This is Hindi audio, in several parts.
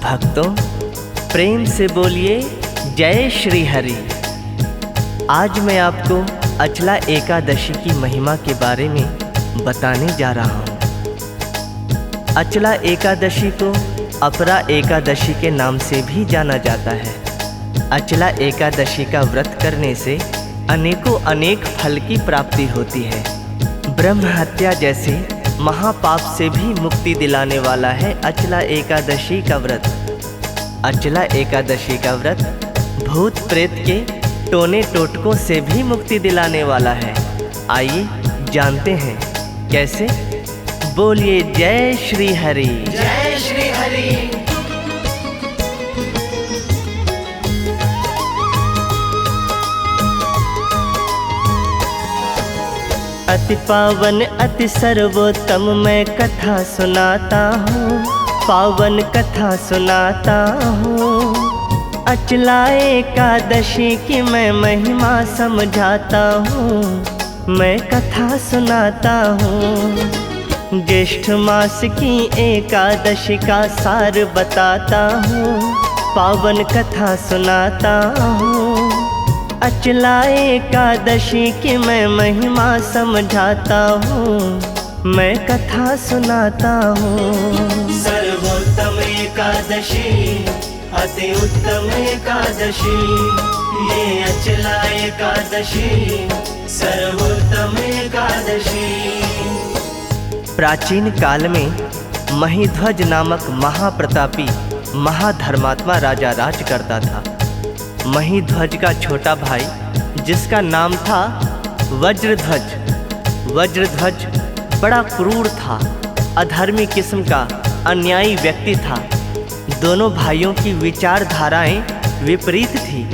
भक्तों, प्रेम से बोलिए जय श्री हरि। आज मैं आपको अचला एकादशी की महिमा के बारे में बताने जा रहा हूँ। अचला एकादशी को अपरा एकादशी के नाम से भी जाना जाता है। अचला एकादशी का व्रत करने से अनेक फल की प्राप्ति होती है। ब्रह्म हत्या जैसे महापाप से भी मुक्ति दिलाने वाला है अचला एकादशी का व्रत। अचला एकादशी का व्रत भूत प्रेत के टोने टोटकों से भी मुक्ति दिलाने वाला है। आइए जानते हैं कैसे। बोलिए जय श्री हरि। जय श्री हरि। अति पावन अति सर्वोत्तम मैं कथा सुनाता हूँ, पावन कथा सुनाता हूँ। अचला एकादशी की मैं महिमा समझाता हूँ, मैं कथा सुनाता हूँ। ज्येष्ठ मास की एकादशी का सार बताता हूँ, पावन कथा सुनाता हूँ। अचला एकादशी की मैं महिमा समझाता हूँ, मैं कथा सुनाता हूँ। सर्वोत्तम एकादशी अति उत्तम एकादशी, ये अचला एकादशी सर्वोत्तम एकादशी। प्राचीन काल में महीध्वज नामक महाप्रतापी महाधर्मात्मा राजा राज करता था। महीध्वज का छोटा भाई जिसका नाम था वज्रध्वज। वज्रध्वज बड़ा क्रूर था, अधर्मी किस्म का अन्यायी व्यक्ति था। दोनों भाइयों की विचारधाराएं विपरीत थी।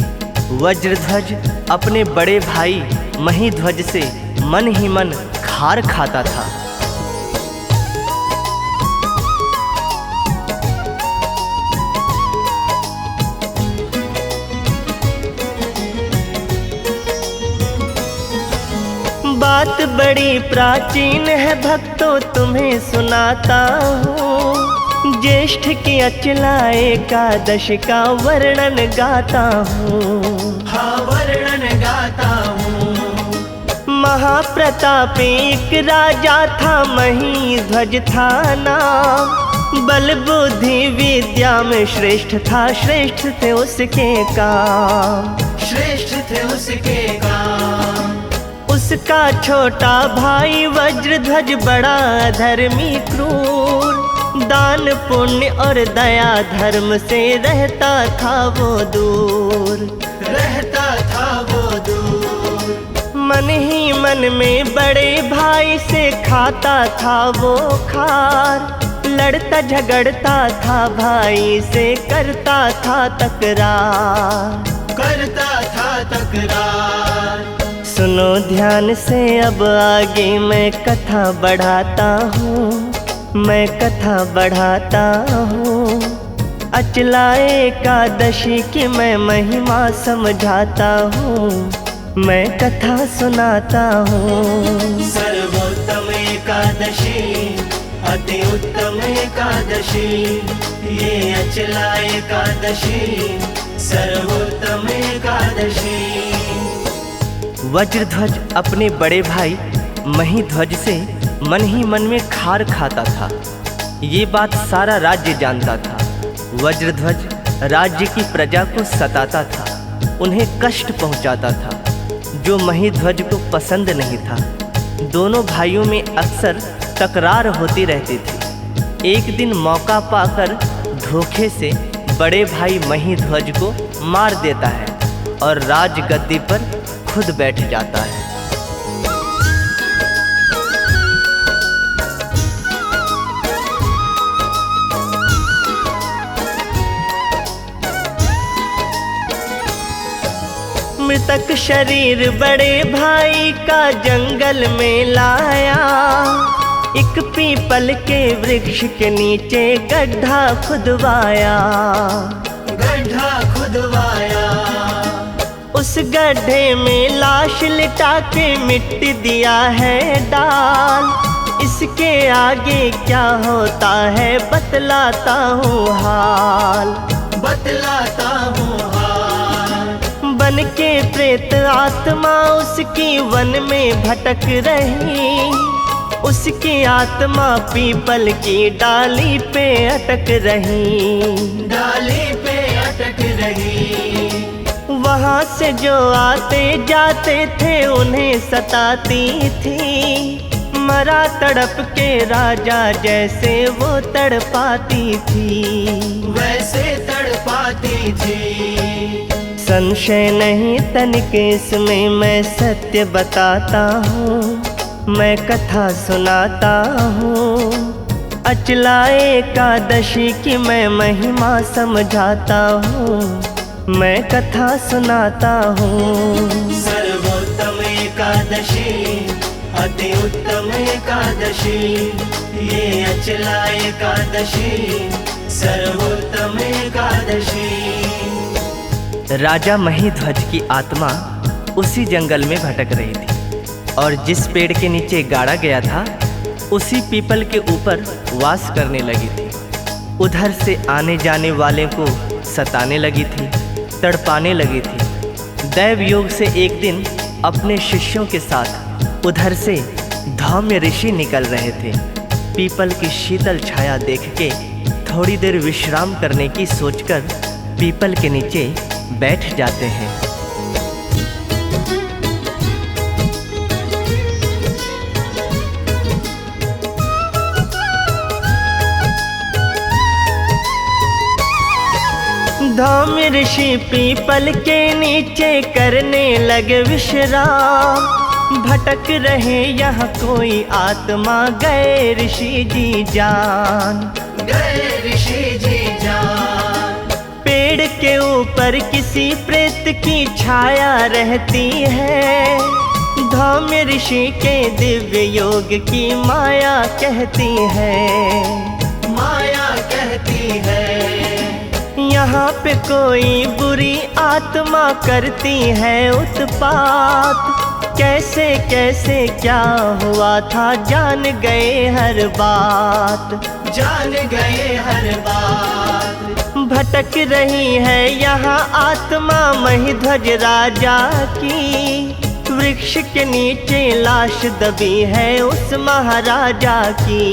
वज्रध्वज अपने बड़े भाई महीध्वज से मन ही मन खार खाता था। बात बड़ी प्राचीन है भक्तों, तुम्हें सुनाता हूँ। ज्येष्ठ की अचला एकादशी का वर्णन गाता हूँ। हाँ, वर्णन गाता हूँ। महाप्रतापी एक राजा था, महीध्वज था नाम। बल बुद्धि विद्या में श्रेष्ठ था, श्रेष्ठ थे उसके काम। श्रेष्ठ थे उसके काम। उसका छोटा भाई वज्रध्वज बड़ा धर्मी क्रूर, दान पुण्य और दया धर्म से रहता था वो दूर। रहता था वो दूर। मन ही मन में बड़े भाई से खाता था वो खार। लड़ता झगड़ता था भाई से, करता था तकरार। करता था तकरार। सुनो ध्यान से अब आगे मैं कथा बढ़ाता हूँ, मैं कथा बढ़ाता हूँ। अचला एकादशी की मैं महिमा समझाता हूँ, मैं कथा सुनाता हूँ। सर्वोत्तम एकादशी अति उत्तम एकादशी, ये अचला एकादशी सर्वोत्तम एकादशी। वज्रध्वज अपने बड़े भाई महीध्वज से मन ही मन में खार खाता था। ये बात सारा राज्य जानता था। वज्रध्वज राज्य की प्रजा को सताता था, उन्हें कष्ट पहुंचाता था, जो महीध्वज को पसंद नहीं था। दोनों भाइयों में अक्सर तकरार होती रहती थी। एक दिन मौका पाकर धोखे से बड़े भाई महीध्वज को मार देता है और राजगद्दी पर खुद बैठ जाता है। मृतक शरीर बड़े भाई का जंगल में लाया। एक पीपल के वृक्ष के नीचे गड्ढा खुदवाया। गड्ढा खुदवाया। उस गड्ढे में लाश लिटा के मिट्टी दिया है डाल। इसके आगे क्या होता है बतलाता हूँ हाल, बतलाता हूँ हाल। बन के प्रेत आत्मा उसकी वन में भटक रही, उसकी आत्मा पीपल की डाली पे अटक रही, डाली पे अटक रही। वहाँ से जो आते जाते थे उन्हें सताती थी, मरा तड़प के राजा जैसे वो तड़पाती थी, वैसे तड़पाती थी। संशय नहीं तनिक इसमें, मैं सत्य बताता हूँ, मैं कथा सुनाता हूँ। अचला एकादशी की मैं महिमा समझाता हूँ, मैं कथा सुनाता हूँ। सर्वोत्तम एकादशी, अति उत्तम एकादशी, ये अचला एकादशी, सर्वोत्तम एकादशी। राजा महिध्वज की आत्मा उसी जंगल में भटक रही थी और जिस पेड़ के नीचे गाड़ा गया था उसी पीपल के ऊपर वास करने लगी थी। उधर से आने जाने वाले को सताने लगी थी, तड़पाने लगी थी। दैव योग से एक दिन अपने शिष्यों के साथ उधर से धौम्य ऋषि निकल रहे थे। पीपल की शीतल छाया देख के थोड़ी देर विश्राम करने की सोचकर पीपल के नीचे बैठ जाते हैं। धौम्य ऋषि पीपल के नीचे करने लगे विश्राम। भटक रहे यहाँ कोई आत्मा, गए ऋषि जी जान, गए ऋषि जी जान। पेड़ के ऊपर किसी प्रेत की छाया रहती है, धौम्य ऋषि के दिव्य योग की माया कहती है, माया कहती है। यहाँ पे कोई बुरी आत्मा करती है उत्पात। कैसे कैसे क्या हुआ था जान गए हर बात, जान गए हर बात। भटक रही है यहाँ आत्मा महिध्वज राजा की। वृक्ष के नीचे लाश दबी है उस महाराजा की,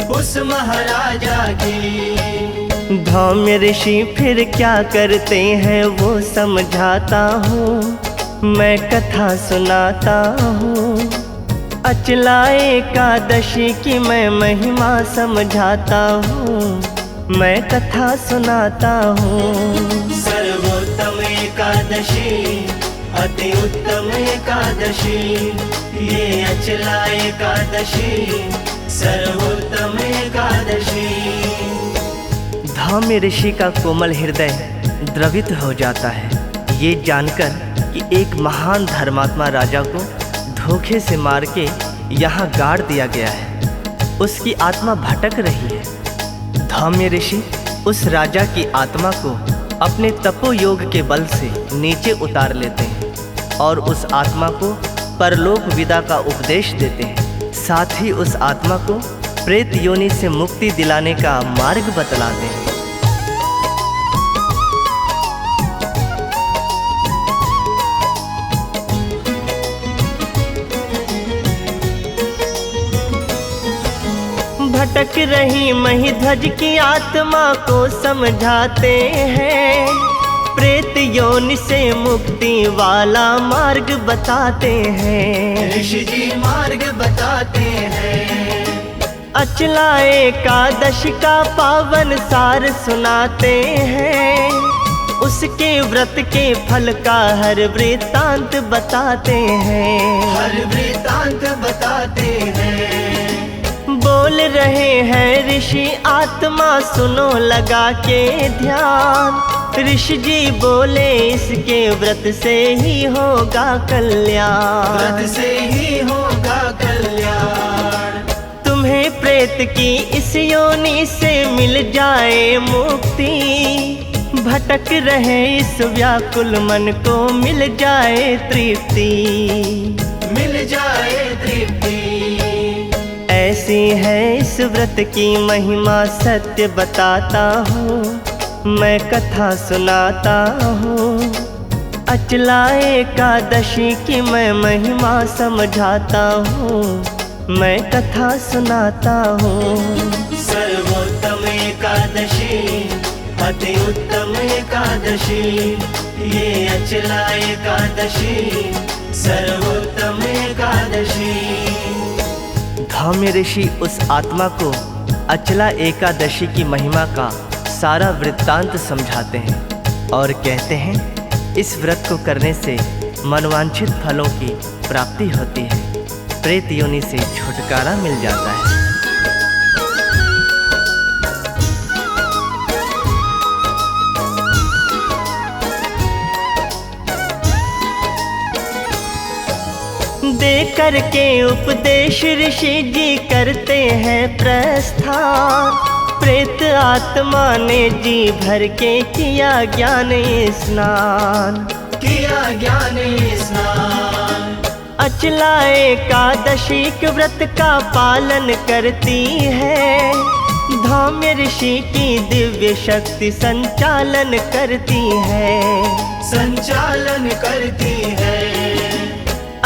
उस महाराजा की। धौम्य ऋषि फिर क्या करते हैं वो समझाता हूँ, मैं कथा सुनाता हूँ। अचला एकादशी की मैं महिमा समझाता हूँ, मैं कथा सुनाता हूँ। सर्वोत्तम एकादशी, अति उत्तम एकादशी, ये अचला एकादशी, सर्वोत्तम एकादशी। धौम्य ऋषि का कोमल हृदय द्रवित हो जाता है ये जानकर कि एक महान धर्मात्मा राजा को धोखे से मार के यहाँ गाड़ दिया गया है। उसकी आत्मा भटक रही है। धौम्य ऋषि उस राजा की आत्मा को अपने तपो योग के बल से नीचे उतार लेते हैं और उस आत्मा को परलोक विदा का उपदेश देते हैं। साथ ही उस आत्मा को प्रेत योनि से मुक्ति दिलाने का मार्ग बतलाते हैं। भटक रही महिध्वज की आत्मा को समझाते हैं, प्रेत योनि से मुक्ति वाला मार्ग बताते हैं। ऋषि जी मार्ग बताते हैं। अचला एकादशी का पावन सार सुनाते हैं, उसके व्रत के फल का हर वृत्तांत बताते हैं। हर वृत्तांत बताते हैं। बोल रहे हैं ऋषि आत्मा सुनो लगा के ध्यान। ऋषि जी बोले इसके व्रत से ही होगा कल्याण, व्रत से ही होगा कल्याण। तुम्हें प्रेत की इस योनि से मिल जाए मुक्ति। भटक रहे इस व्याकुल मन को मिल जाए तृप्ति, मिल जाए तृप्ति। हैं इस व्रत की महिमा सत्य बताता हूँ, मैं कथा सुनाता हूँ। अचला एकादशी की मैं महिमा समझाता हूँ, मैं कथा सुनाता हूँ। सर्वोत्तम एकादशी, अति उत्तम एकादशी, ये अचला एकादशी, सर्वोत्तम एकादशी। धाम्य ऋषि उस आत्मा को अचला एकादशी की महिमा का सारा वृत्तांत समझाते हैं और कहते हैं इस व्रत को करने से मनवांछित फलों की प्राप्ति होती है, प्रेत योनि से छुटकारा मिल जाता है। दे करके उपदेश ऋषि जी करते हैं प्रस्थान, प्रेत आत्मा ने जी भर के किया ज्ञान स्नान, किया ज्ञान स्नान। अचला एकादशी के व्रत का पालन करती है, धाम्य ऋषि की दिव्य शक्ति संचालन करती है, संचालन करती है।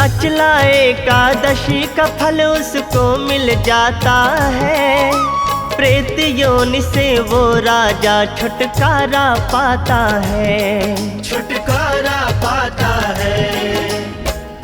अचला एकादशी का फल उसको मिल जाता है, प्रेत योनि से वो राजा छुटकारा पाता है, छुटकारा पाता है।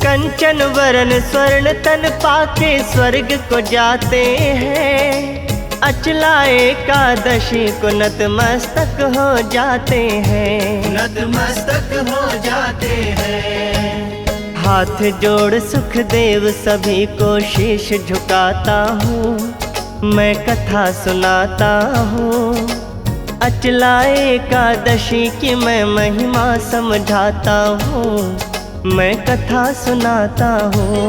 कंचन वरण स्वर्ण तन पाके स्वर्ग को जाते हैं, अचला एकादशी को नतमस्तक हो जाते हैं, नतमस्तक हो जाते हैं। हाथ जोड़ सुखदेव सभी को शीश झुकाता हूँ, मैं कथा सुनाता हूँ। अचला एकादशी की मैं महिमा समझाता हूँ, मैं कथा सुनाता हूँ।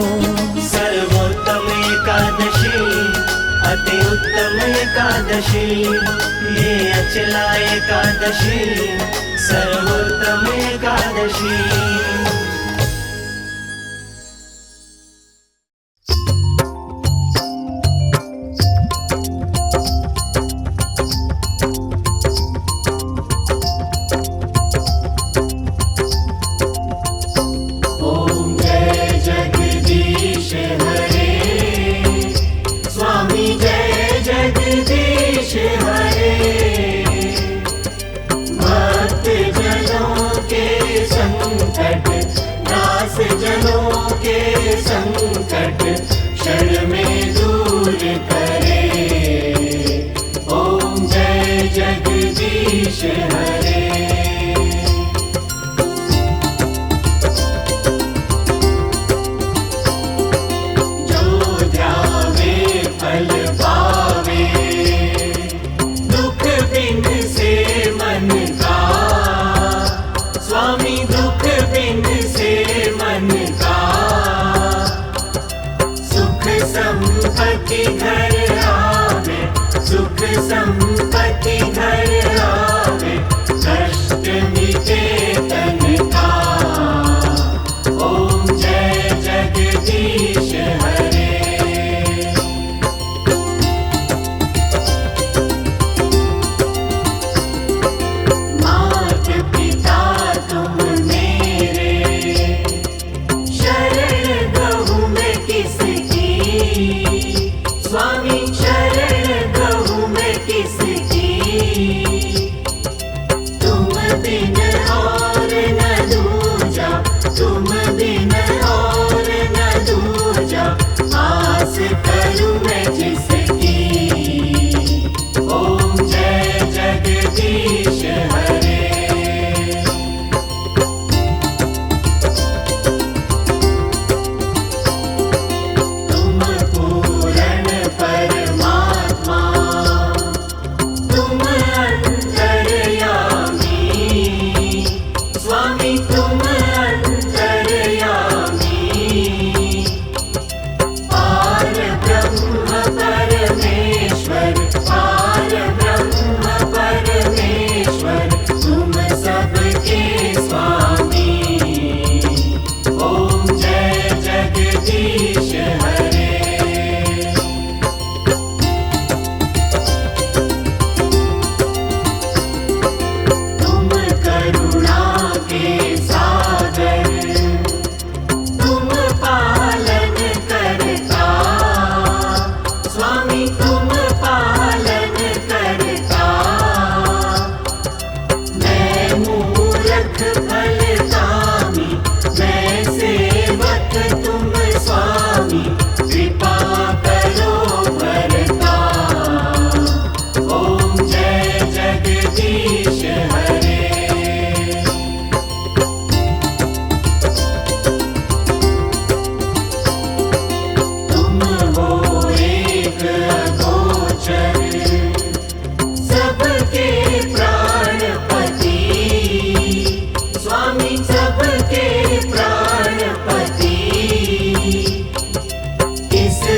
सर्वोत्तम एकादशी, अति उत्तम एकादशी, ये अचला एकादशी, सर्वोत्तम एकादशी। जनों के संकट क्षण में दूर करे, ओम जय जगदीश हरे। जो ध्यावे फल पावे, दुख बिन से मन का, स्वामी दुख बिन से मन का, सुख संपत्ति घर आवे, सुख संपत्ति घर आवे, कष्ट मिटे तन का, ओम जय जगदीश हरे। मात पिता तुम मेरे, शरण गहूँ मैं किसकी, स्वामी शरण गहूँ मैं किसकी, तुम बिन और न दूजा, तुम बिन और न दूजा, आस करूँ मैं जिसकी, ओम जय जगदीश हरे। तुम पूर्ण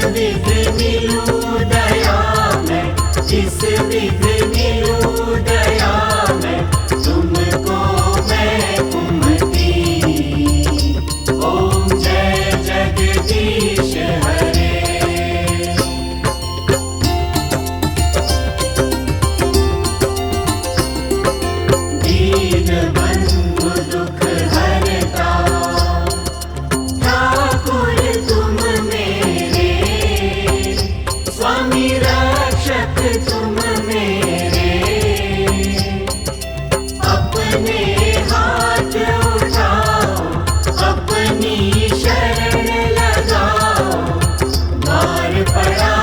विघ्न मिलूं दया में, जिस विघ्न मिलूं दया में, तुमको मैं कुमति। ओम जय जगदीश हरे। दीन बंधु दुख हरता, ठाकुर तुम मेरे, स्वामी रक्षक तुम मेरे। अपने हाथ उठाओ, अपनी शरण लगाओ, द्वार पड़ा